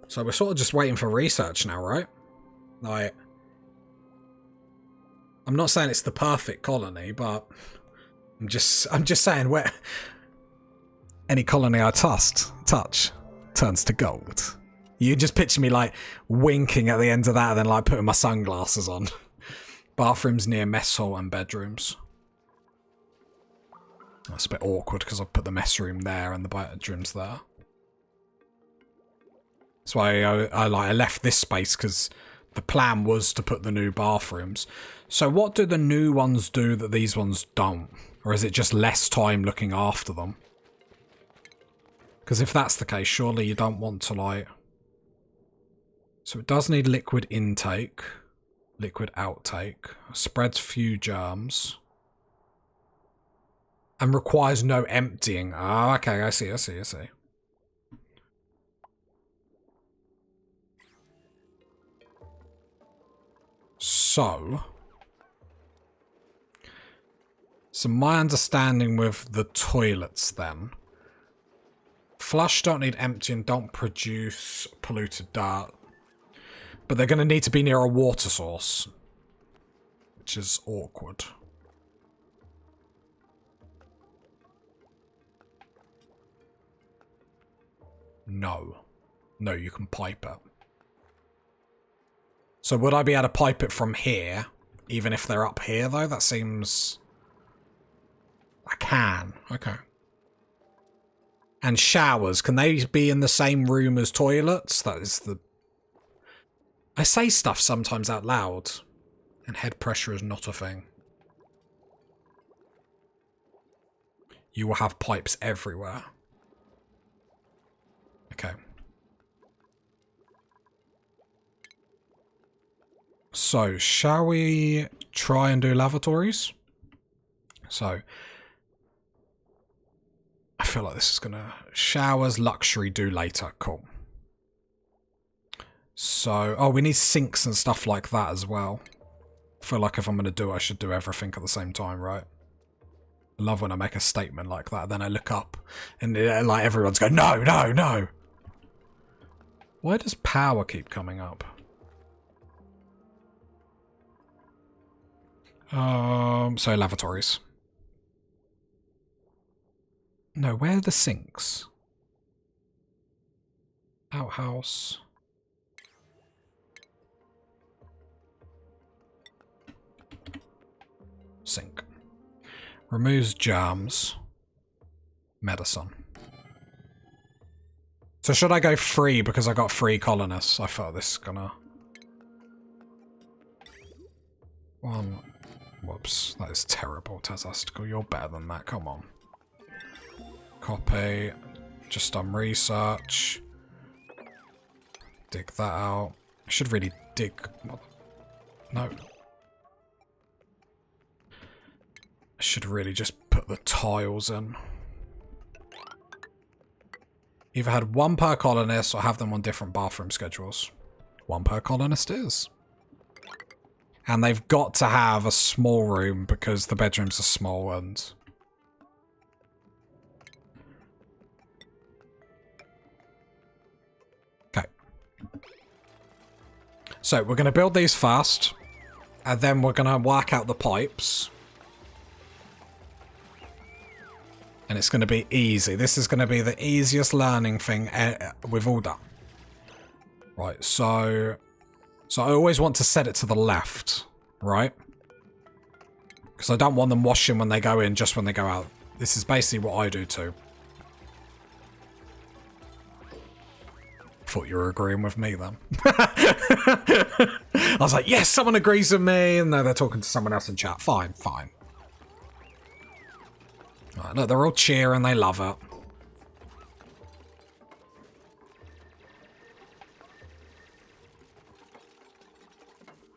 So we're sort of just waiting for research now, right? Like, I'm not saying it's the perfect colony, but I'm just saying where any colony I touch turns to gold. You just picture me like winking at the end of that and then like putting my sunglasses on. Bathrooms near mess hall and bedrooms. That's a bit awkward because I put the mess room there and the bedrooms there. That's why I left this space, because the plan was to put the new bathrooms. So what do the new ones do that these ones don't? Or is it just less time looking after them? Because if that's the case, surely you don't want to like... So it does need liquid intake, liquid outtake, spreads few germs, and requires no emptying. Oh, okay, I see. So my understanding with the toilets then. Flush don't need emptying, don't produce polluted dirt. But they're going to need to be near a water source, which is awkward. No, you can pipe it. So would I be able to pipe it from here, even if they're up here, though? That seems... I can. Okay. And showers, can they be in the same room as toilets? That is the... I say stuff sometimes out loud, and head pressure is not a thing. You will have pipes everywhere. Okay. So, shall we try and do lavatories? So, I feel like this is gonna... Showers, luxury, do later. Cool. So, oh, we need sinks and stuff like that as well. I feel like if I'm gonna do it, I should do everything at the same time, right? I love when I make a statement like that, then I look up and like everyone's going, no, no, no. Why does power keep coming up? So lavatories. No, where are the sinks? Outhouse. Sink. Removes germs. Medicine. So should I go free because I got 3 colonists? I thought this is gonna... One. Whoops, that is terrible, Tazastical. You're better than that, come on. Copy. Just done research. Dig that out. I should really dig... No. I should really just put the tiles in. Either had 1 per colonist or have them on different bathroom schedules. 1 per colonist is. And they've got to have a small room because the bedrooms are small and... Okay. So we're going to build these fast. And then we're going to work out the pipes. And it's going to be easy. This is going to be the easiest learning thing we've all done. Right, so I always want to set it to the left, right? Because I don't want them washing when they go in, just when they go out. This is basically what I do too. Thought you were agreeing with me then. I was like, yes, someone agrees with me. And no, they're talking to someone else in chat. Fine, fine. Right, look, they're all cheering, they love it.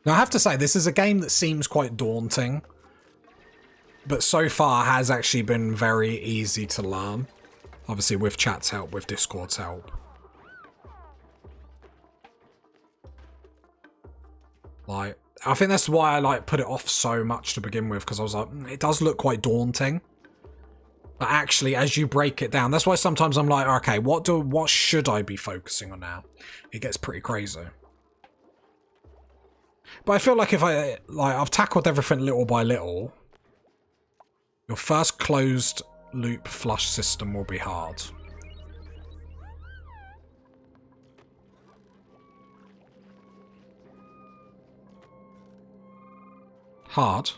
Now, I have to say, this is a game that seems quite daunting, but so far has actually been very easy to learn. Obviously, with chat's help, with Discord's help. Like, I think that's why I, like, put it off so much to begin with, because I was like, it does look quite daunting. But actually, as you break it down, that's why sometimes I'm like, okay, what should I be focusing on now? It gets pretty crazy. But I feel like if I've tackled everything little by little, your first closed loop flush system will be hard. Hard?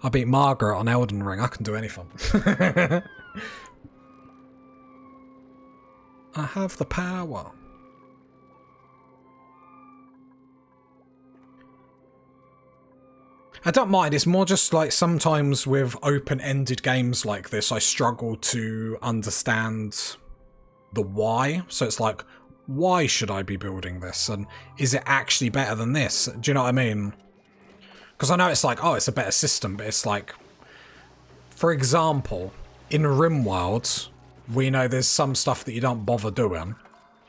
I beat Margaret on Elden Ring. I can do anything. I have the power. I don't mind. It's more just like sometimes with open-ended games like this, I struggle to understand the why. So it's like, why should I be building this? And is it actually better than this? Do you know what I mean? Because I know it's like, oh, it's a better system, but it's like, for example, in RimWorld, we know there's some stuff that you don't bother doing,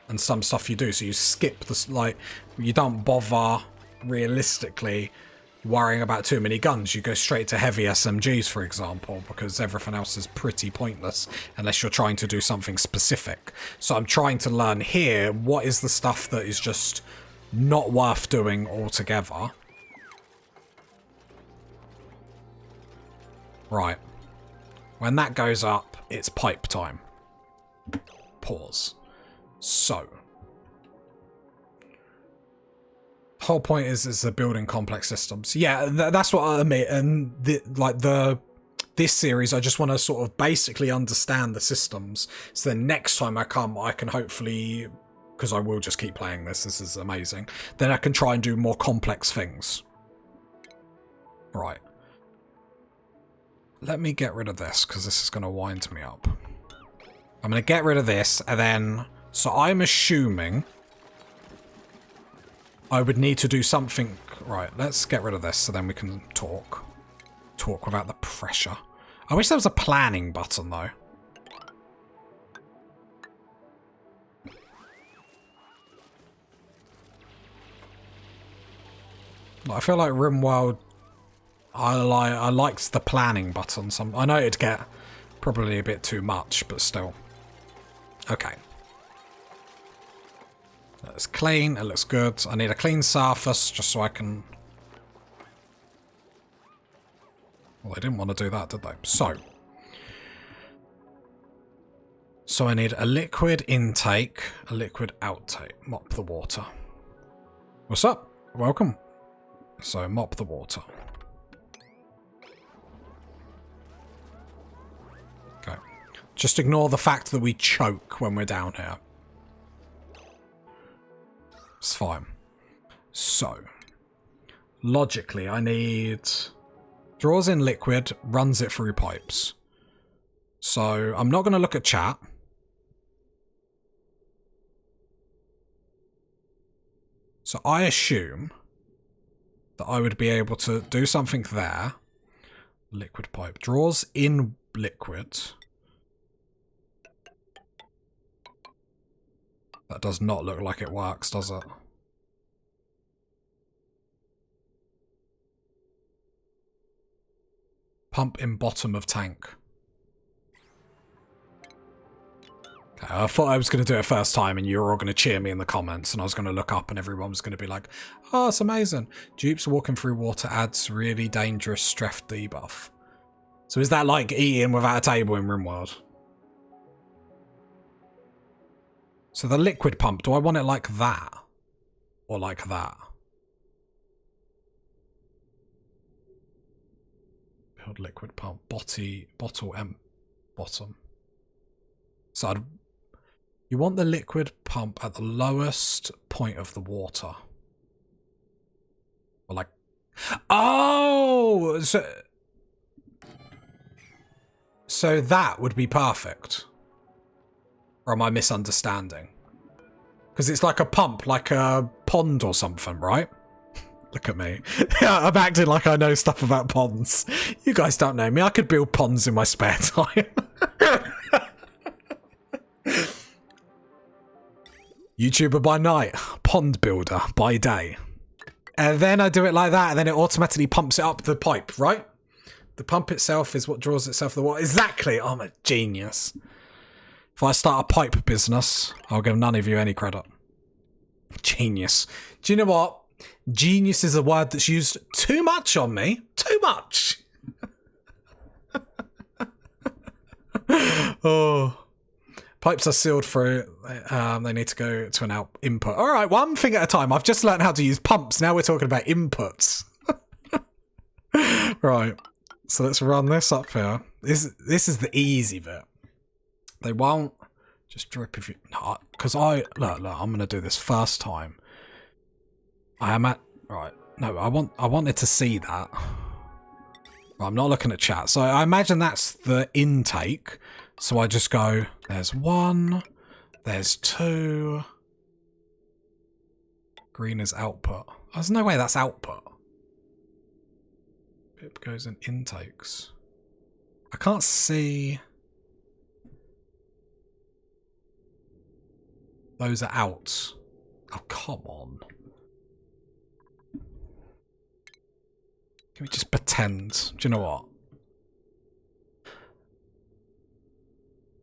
and some stuff you do. So you skip this, like, you don't bother realistically worrying about too many guns. You go straight to heavy SMGs, for example, because everything else is pretty pointless unless you're trying to do something specific. So I'm trying to learn here, what is the stuff that is just not worth doing altogether. Right. When that goes up, it's pipe time. Pause. So. The whole point is the building complex systems. Yeah, that's what I mean. And this series, I just want to sort of basically understand the systems. So then next time I come, I can hopefully, because I will just keep playing this. This is amazing. Then I can try and do more complex things. Right. Let me get rid of this, because this is going to wind me up. I'm going to get rid of this, and then... So I'm assuming I would need to do something... Right, let's get rid of this, so then we can talk. Talk without the pressure. I wish there was a planning button, though. I feel like RimWorld... I liked the planning button. I know it'd get probably a bit too much, but still. Okay. It's clean. It looks good. I need a clean surface just so I can... Well, they didn't want to do that, did they? So I need a liquid intake, a liquid outtake. Mop the water. What's up? Welcome. So mop the water. Just ignore the fact that we choke when we're down here. It's fine. So, logically, I need... Draws in liquid, runs it through pipes. So, I'm not going to look at chat. So, I assume that I would be able to do something there. Liquid pipe. Draws in liquid... That does not look like it works, does it? Pump in bottom of tank. Okay, I thought I was going to do it first time and you were all going to cheer me in the comments and I was going to look up and everyone was going to be like, oh, it's amazing. Dupes walking through water adds really dangerous strength debuff. So is that like eating without a table in RimWorld? So the liquid pump, do I want it like that? Or like that? Build liquid pump, bottle bottom. So you want the liquid pump at the lowest point of the water. Or like, oh! So that would be perfect. Or am I misunderstanding? Because it's like a pump, like a pond or something, right? Look at me. Yeah, I'm acting like I know stuff about ponds. You guys don't know me. I could build ponds in my spare time. YouTuber by night, pond builder by day. And then I do it like that, and then it automatically pumps it up the pipe, right? The pump itself is what draws itself the water. Exactly. I'm a genius. If I start a pipe business, I'll give none of you any credit. Genius. Do you know what? Genius is a word that's used too much on me. Too much. Oh. Pipes are sealed through. They need to go to an input. All right, one thing at a time. I've just learned how to use pumps. Now we're talking about inputs. Right. So let's run this up here. This is the easy bit. They won't just drip if you... No, because look, I'm going to do this first time. I am at... Right. No, I wanted to see that. I'm not looking at chat. So I imagine that's the intake. So I just go, there's 1, there's 2. Green is output. There's no way that's output. It goes in intakes. I can't see. Those are outs. Oh, come on. Can we just pretend? Do you know what?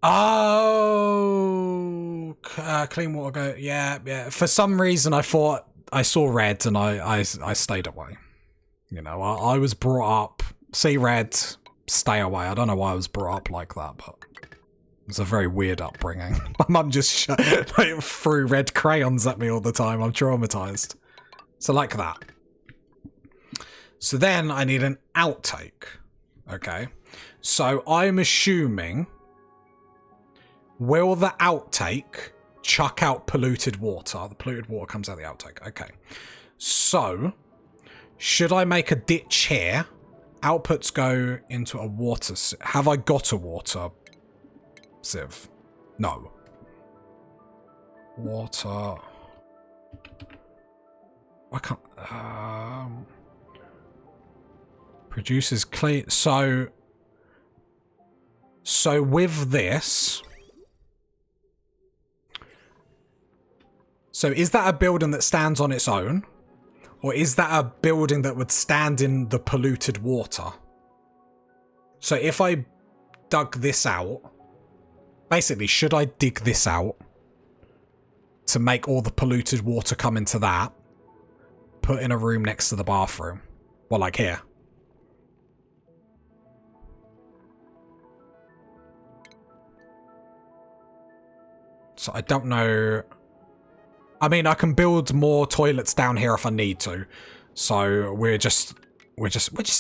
Oh, clean water go. Yeah. For some reason, I thought I saw red and I stayed away. You know, I was brought up, see red, stay away. I don't know why I was brought up like that, but it was a very weird upbringing. My mum just threw red crayons at me all the time. I'm traumatized. So like that. So then I need an outtake. Okay. So I'm assuming, will the outtake chuck out polluted water? The polluted water comes out the outtake. Okay. So, should I make a ditch here? Outputs go into a water sieve. Have I got a water sieve? No. Water. I can't... produces clean... So with this... So is that a building that stands on its own? Or is that a building that would stand in the polluted water? So if I dug this out... Basically, should I dig this out to make all the polluted water come into that? Put in a room next to the bathroom? Well, like here. So I don't know... I mean, I can build more toilets down here if I need to. So we're just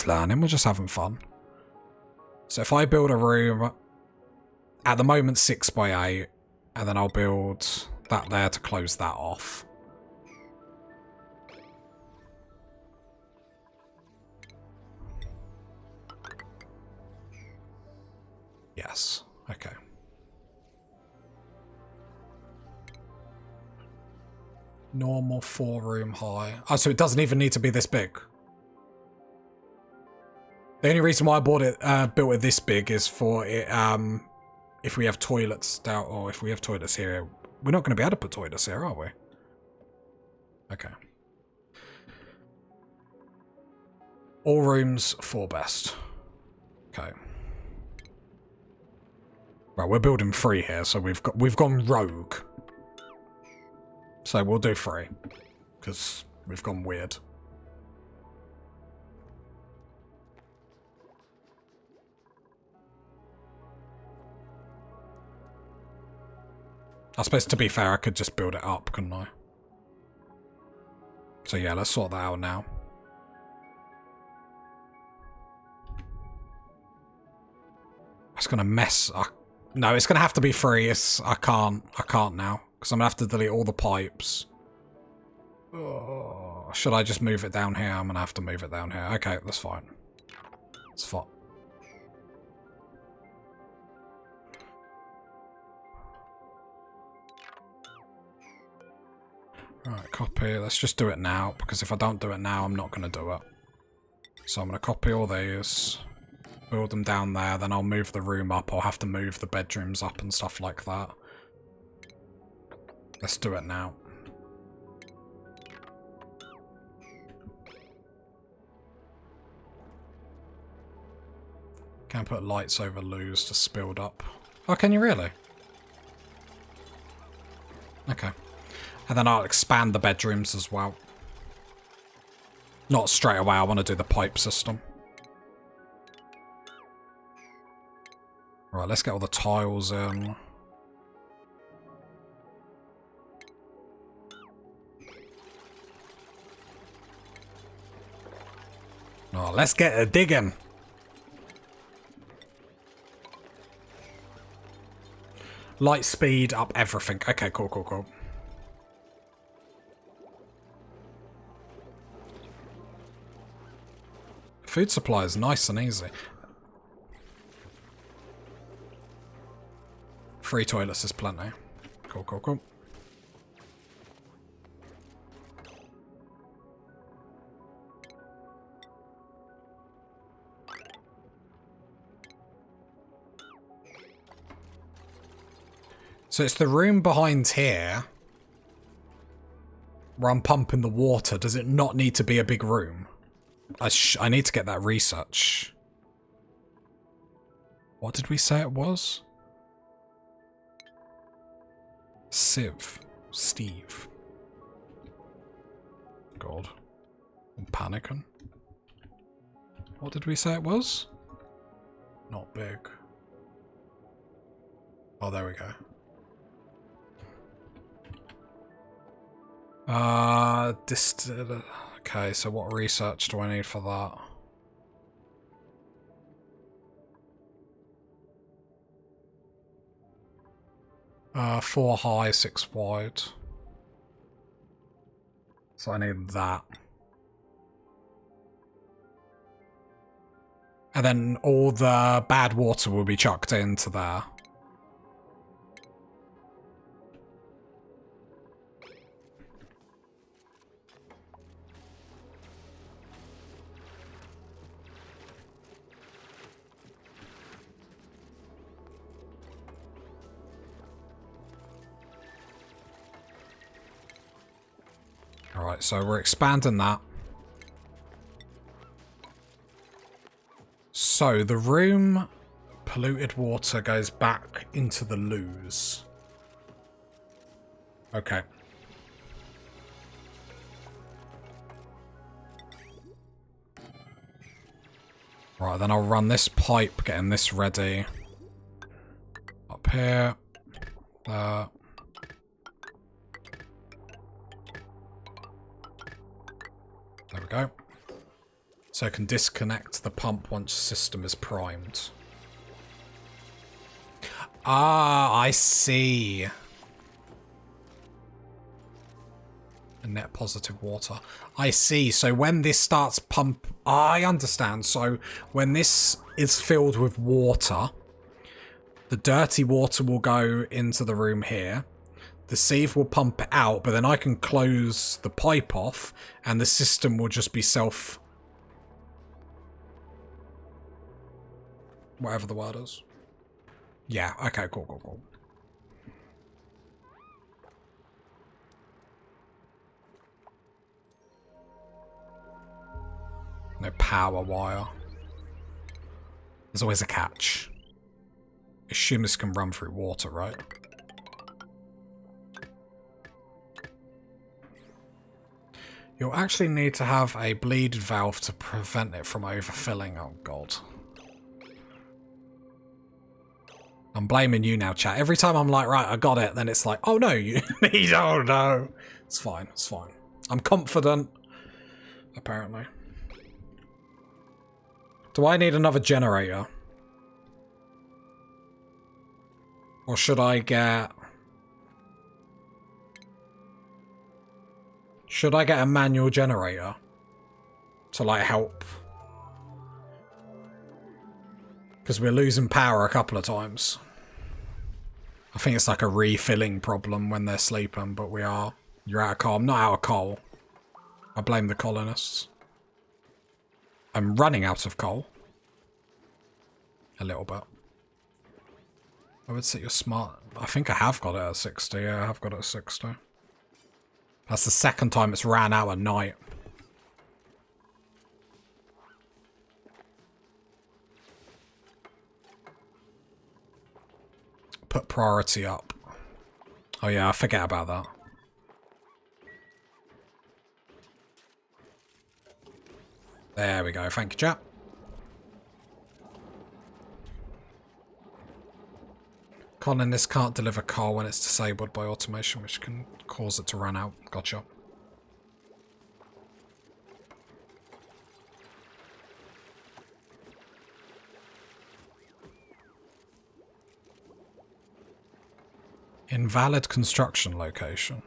learning. We're just having fun. So if I build a room, at the moment 6 by 8, and then I'll build that there to close that off. Yes. Okay. Normal 4-room high. Oh, so it doesn't even need to be this big. The only reason why I bought it, built it this big is for it, if we have toilets down, or if we have toilets here. We're not going to be able to put toilets here, are we? Okay. All rooms 4 best. Okay. Right, we're building 3 here, so we've gone rogue. So we'll do 3, because we've gone weird. I suppose, to be fair, I could just build it up, couldn't I? So yeah, let's sort that out now. It's going to mess... no, it's going to have to be 3. I can't now. Because I'm going to have to delete all the pipes. Oh, should I just move it down here? I'm going to have to move it down here. Okay, that's fine. It's fine. Right, copy. Let's just do it now. Because if I don't do it now, I'm not going to do it. So I'm going to copy all these. Build them down there. Then I'll move the room up. I'll have to move the bedrooms up and stuff like that. Let's do it now. Can't put lights over loos to spilled up. Oh, can you really? Okay. And then I'll expand the bedrooms as well. Not straight away, I want to do the pipe system. Right, let's get all the tiles in. Oh, let's get a digging. Light speed up everything. Okay, cool, cool, cool. Food supply is nice and easy. 3 toilets is plenty. Cool, cool, cool. So it's the room behind here where I'm pumping the water. Does it not need to be a big room? I need to get that research. What did we say it was? Steve. God. I'm panicking. What did we say it was? Not big. Oh, there we go. Okay, so what research do I need for that? 4 high, 6 wide. So I need that. And then all the bad water will be chucked into there. Alright, so we're expanding that. So the room polluted water goes back into the loos. Okay. Right, then I'll run this pipe, getting this ready. Up here. There. There we go. So I can disconnect the pump once the system is primed. Ah, I see. A net positive water. I see. So when this starts pump... I understand. So when this is filled with water, the dirty water will go into the room here. The sieve will pump it out, but then I can close the pipe off and the system will just be self... whatever the word is. Yeah, okay, cool, cool, cool. No power wire. There's always a catch. Assume this can run through water, right? You'll actually need to have a bleed valve to prevent it from overfilling. Oh, God. I'm blaming you now, chat. Every time I'm like, right, I got it, then it's like, oh, no, you need... Oh, no. It's fine, it's fine. I'm confident, apparently. Do I need another generator? Or should I get... Should I get a manual generator to, like, help? Because we're losing power a couple of times. I think it's like a refilling problem when they're sleeping, but we are. You're out of coal. I'm not out of coal. I blame the colonists. I'm running out of coal. A little bit. I would say you're smart. I think I have got it at 60. Yeah, I have got it at 60. That's the second time it's ran out at night. put priority up. Oh yeah, I forget about that. There we go. Thank you, chap. Colonists can't deliver coal when it's disabled by automation, which can cause it to run out. Gotcha. Invalid construction location.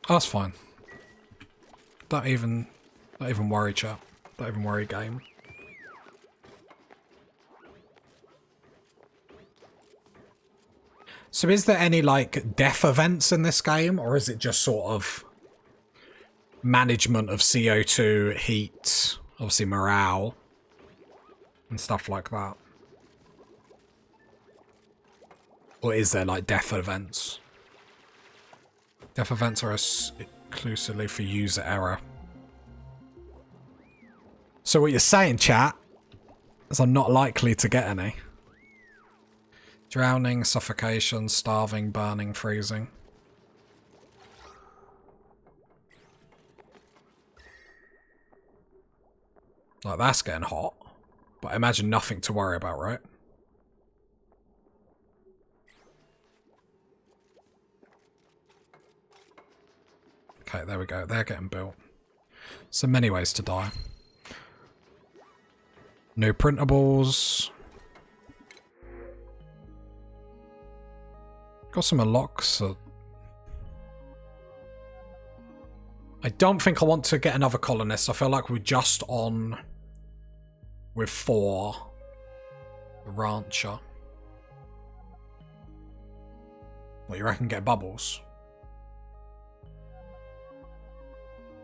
Oh, that's fine. Don't even worry, chap. Don't even worry, game. So is there any, like, death events in this game, or is it just sort of management of CO2, heat, obviously morale, and stuff like that? Or is there, like, death events? Death events are exclusively for user error. So what you're saying, chat, is I'm not likely to get any. Drowning, suffocation, starving, burning, freezing. Like, that's getting hot. But I imagine nothing to worry about, right? Okay, there we go. They're getting built. So many ways to die. No printables. Got some unlocks. I don't think I want to get another colonist. I feel like we're just on with 4. The rancher. What, you reckon get bubbles?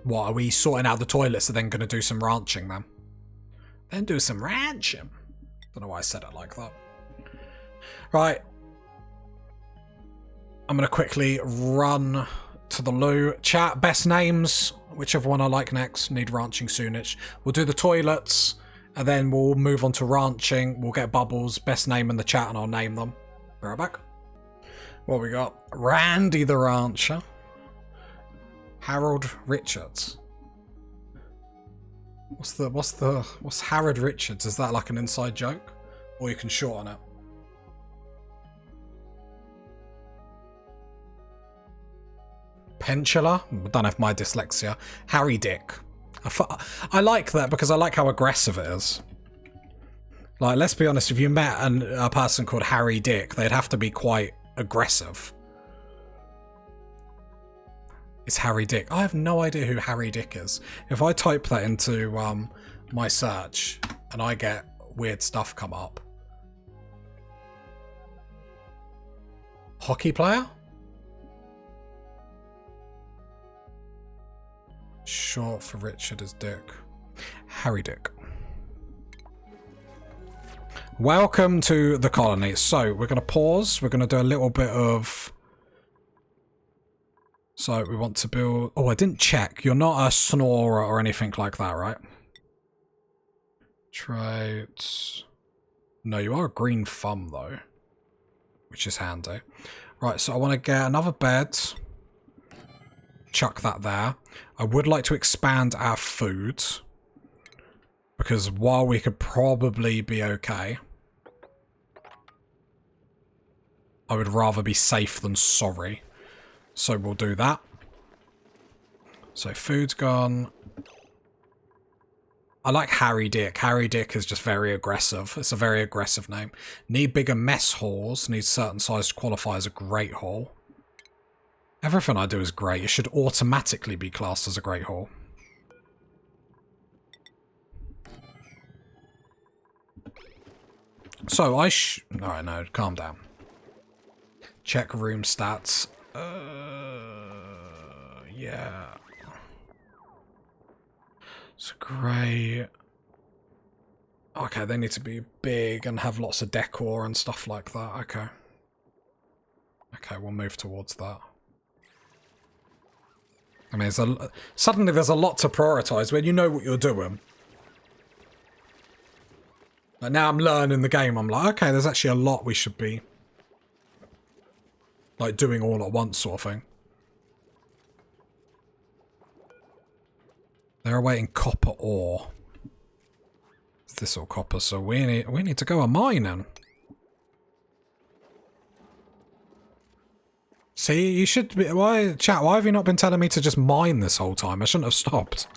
What, are we sorting out the toilets and then going to do some ranching then? Then do some ranching. Don't know why I said it like that. Right. I'm going to quickly run to the loo. Chat, best names, whichever one I like next. Need ranching soonish. We'll do the toilets, and then we'll move on to ranching. We'll get bubbles, best name in the chat, and I'll name them. Be right back. What we got? Randy the Rancher. Harold Richards. What's Harold Richards? Is that like an inside joke? Or you can shorten it? Pentula? I don't know if my dyslexia. Harry Dick. I like that because I like how aggressive it is. Like, let's be honest, if you met a person called Harry Dick, they'd have to be quite aggressive. It's Harry Dick. I have no idea who Harry Dick is. If I type that into my search and I get weird stuff come up. Hockey player? Short for Richard is Dick. Harry Dick. Welcome to the colony. So we're going to pause. We're going to do a little bit of... So we want to build... Oh, I didn't check. You're not a snorer or anything like that, right? Traits... No, you are a green thumb, though. Which is handy. Right, so I want to get another bed. Chuck that there. I would like to expand our food. Because while we could probably be okay, I would rather be safe than sorry. So we'll do that. So food's gone. I like Harry Dick. Harry Dick is just very aggressive. It's a very aggressive name. Need bigger mess halls. Need certain size to qualify as a great hall. Everything I do is great. It should automatically be classed as a great hall. So Alright, no, calm down. Check room stats. Yeah. It's great. Okay, they need to be big and have lots of decor and stuff like that. Okay. Okay, we'll move towards that. I mean, suddenly there's a lot to prioritize when you know what you're doing. Like now I'm learning the game. I'm like, okay, there's actually a lot we should be like doing all at once sort of thing. They're awaiting copper ore. Is this all copper? So we need to go a mining. See, you should be. Chat, why have you not been telling me to just mine this whole time? I shouldn't have stopped.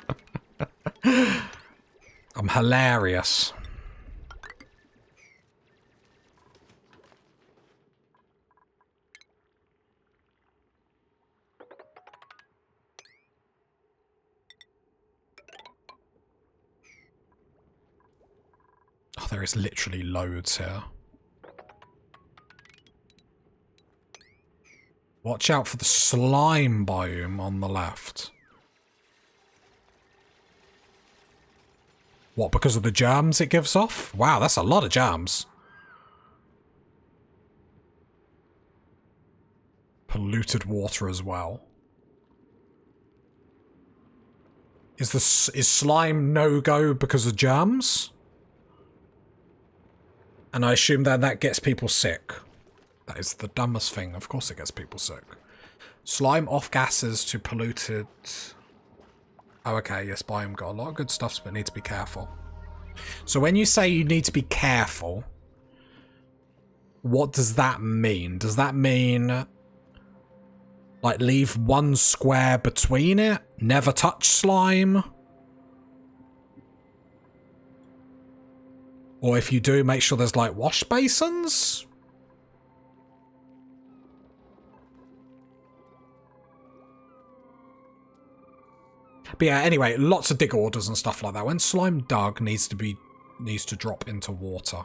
I'm hilarious. Oh, there is literally loads here. Watch out for the slime biome on the left. What, because of the germs it gives off? Wow, that's a lot of germs. Polluted water as well. Is slime no-go because of germs? And I assume that gets people sick. That is the dumbest thing. Of course it gets people sick. Slime off gases to polluted... Oh, okay, yes, biome got a lot of good stuff, but need to be careful. So when you say you need to be careful, what does that mean? Does that mean... like, leave one square between it? Never touch slime? Or if you do, make sure there's, like, wash basins? But yeah, anyway, lots of dig orders and stuff like that. When slime dug needs to drop into water.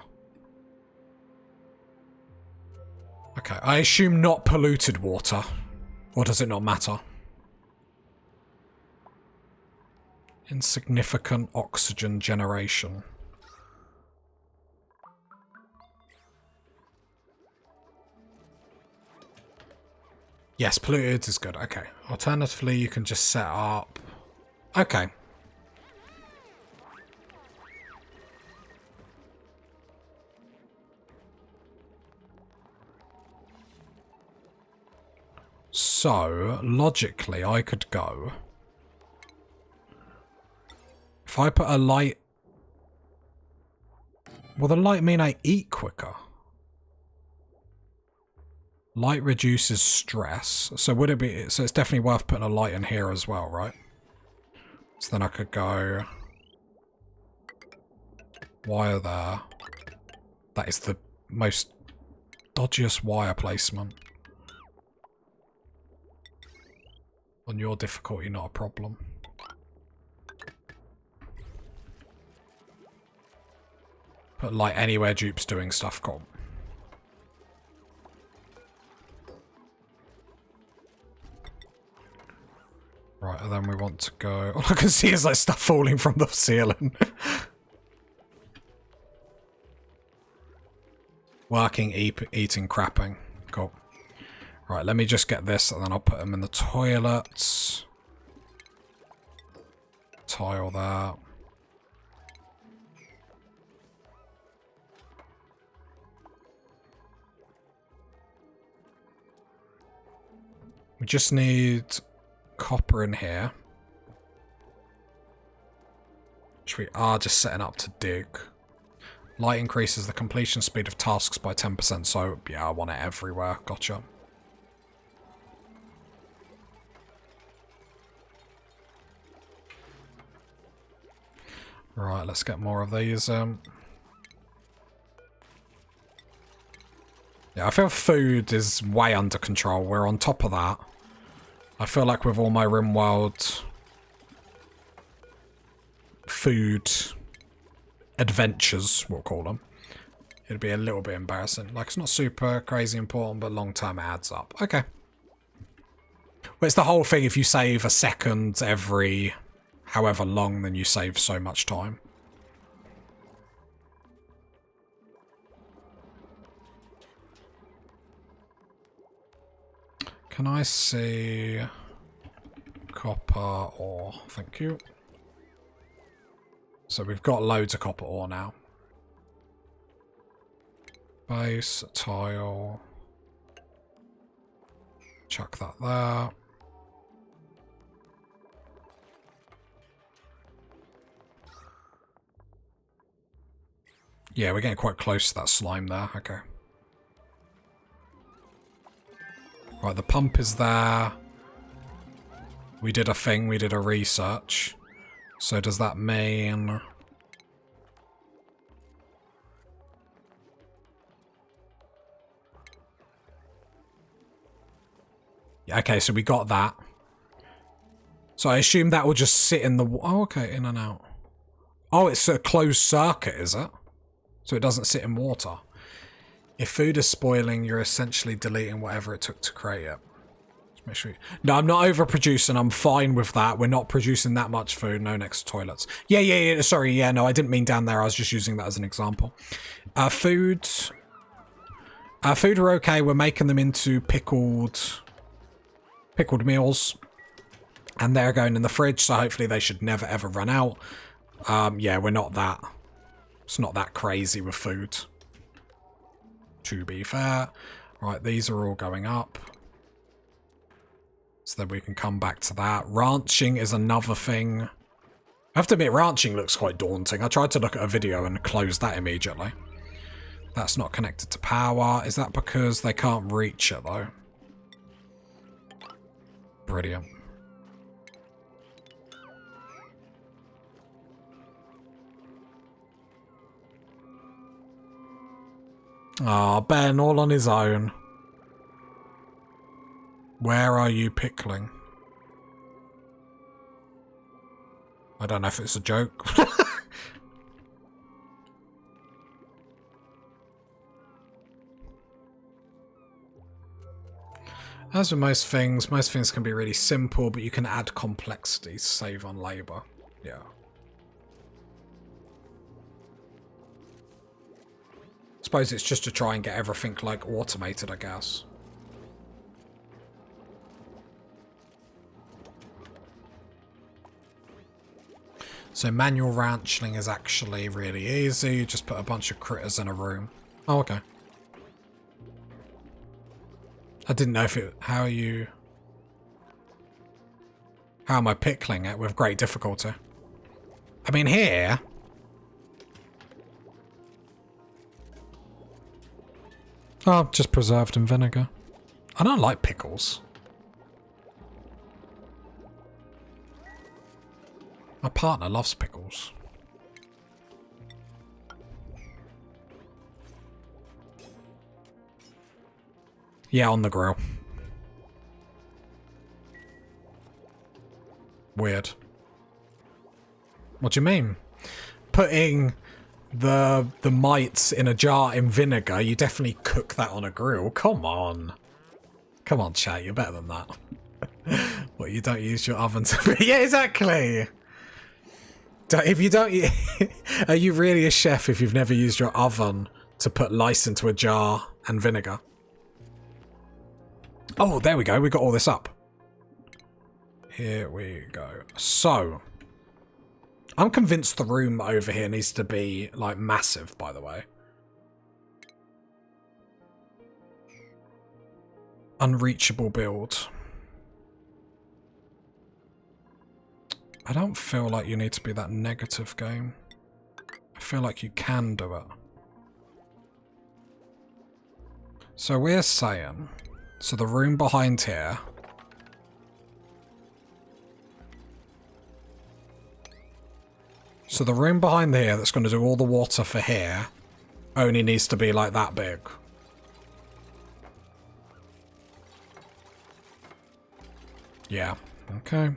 Okay, I assume not polluted water. Or does it not matter? Insignificant oxygen generation. Yes, polluted is good. Okay. Alternatively, you can just set up... Okay. So, logically, I could go... If I put a light... Will the light mean I eat quicker? Light reduces stress. So would it be... So it's definitely worth putting a light in here as well, right? So then I could go... Wire there. That is the most dodgiest wire placement. On your difficulty, not a problem. Put light anywhere dupe's doing stuff, cool. Right, and then we want to go... All I can see is like stuff falling from the ceiling. Working, eating, crapping. Cool. Right, let me just get this and then I'll put them in the toilets. Tile that. We just need copper in here. Which we are just setting up to dig. Light increases the completion speed of tasks by 10%, so yeah, I want it everywhere. Gotcha. Right, let's get more of these. Yeah, I feel food is way under control. We're on top of that. I feel like with all my RimWorld food adventures, we'll call them, it'd be a little bit embarrassing. Like, it's not super crazy important, but long term it adds up. Okay. Well, it's the whole thing. If you save a second every however long, then you save so much time. Can I see copper ore? Thank you. So we've got loads of copper ore now. Base, tile. Chuck that there. Yeah, we're getting quite close to that slime there. Okay. Right, the pump is there. We did a thing, we did a research. So does that mean... Yeah, okay, so we got that. So I assume that will just sit in the... Oh, okay, in and out. Oh, it's a closed circuit, is it? So it doesn't sit in water. If food is spoiling, you're essentially deleting whatever it took to create it. Make sure no, I'm not overproducing. I'm fine with that. We're not producing that much food. No next to toilets. Yeah. Sorry. Yeah, no, I didn't mean down there. I was just using that as an example. Food are okay. We're making them into pickled meals. And they're going in the fridge, so hopefully they should never ever run out. Yeah, we're not that... It's not that crazy with food. To be fair. Right, these are all going up. So then we can come back to that. Ranching is another thing. I have to admit, ranching looks quite daunting. I tried to look at a video and closed that immediately. That's not connected to power. Is that because they can't reach it, though? Brilliant. Ah, Ben, all on his own. Where are you pickling? I don't know if it's a joke. As with most things can be really simple, but you can add complexity to save on labour. Yeah. Suppose it's just to try and get everything, like, automated, I guess. So manual ranching is actually really easy. You just put a bunch of critters in a room. Oh, okay. I didn't know if it... How am I pickling it with great difficulty? I mean, here... Oh, just preserved in vinegar. I don't like pickles. My partner loves pickles. Yeah, on the grill. Weird. What do you mean? Putting the mites in a jar in vinegar, you definitely cook that on a grill. Come on. Come on, chat, you're better than that. What, you don't use your oven to... Yeah, exactly! If you don't... Are you really a chef if you've never used your oven to put lice into a jar and vinegar? Oh, there we go. We got all this up. Here we go. So, I'm convinced the room over here needs to be, like, massive, by the way. Unreachable build. I don't feel like you need to be that negative, game. I feel like you can do it. So we're saying... So the room behind here... So the room behind here that's going to do all the water for here only needs to be like that big. Yeah, okay.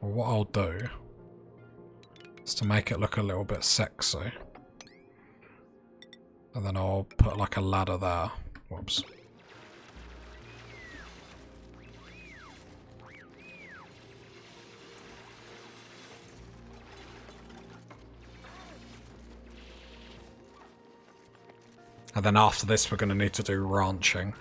Well, what I'll do is to make it look a little bit sexy. And then I'll put like a ladder there. Whoops. And then after this, we're going to need to do ranching.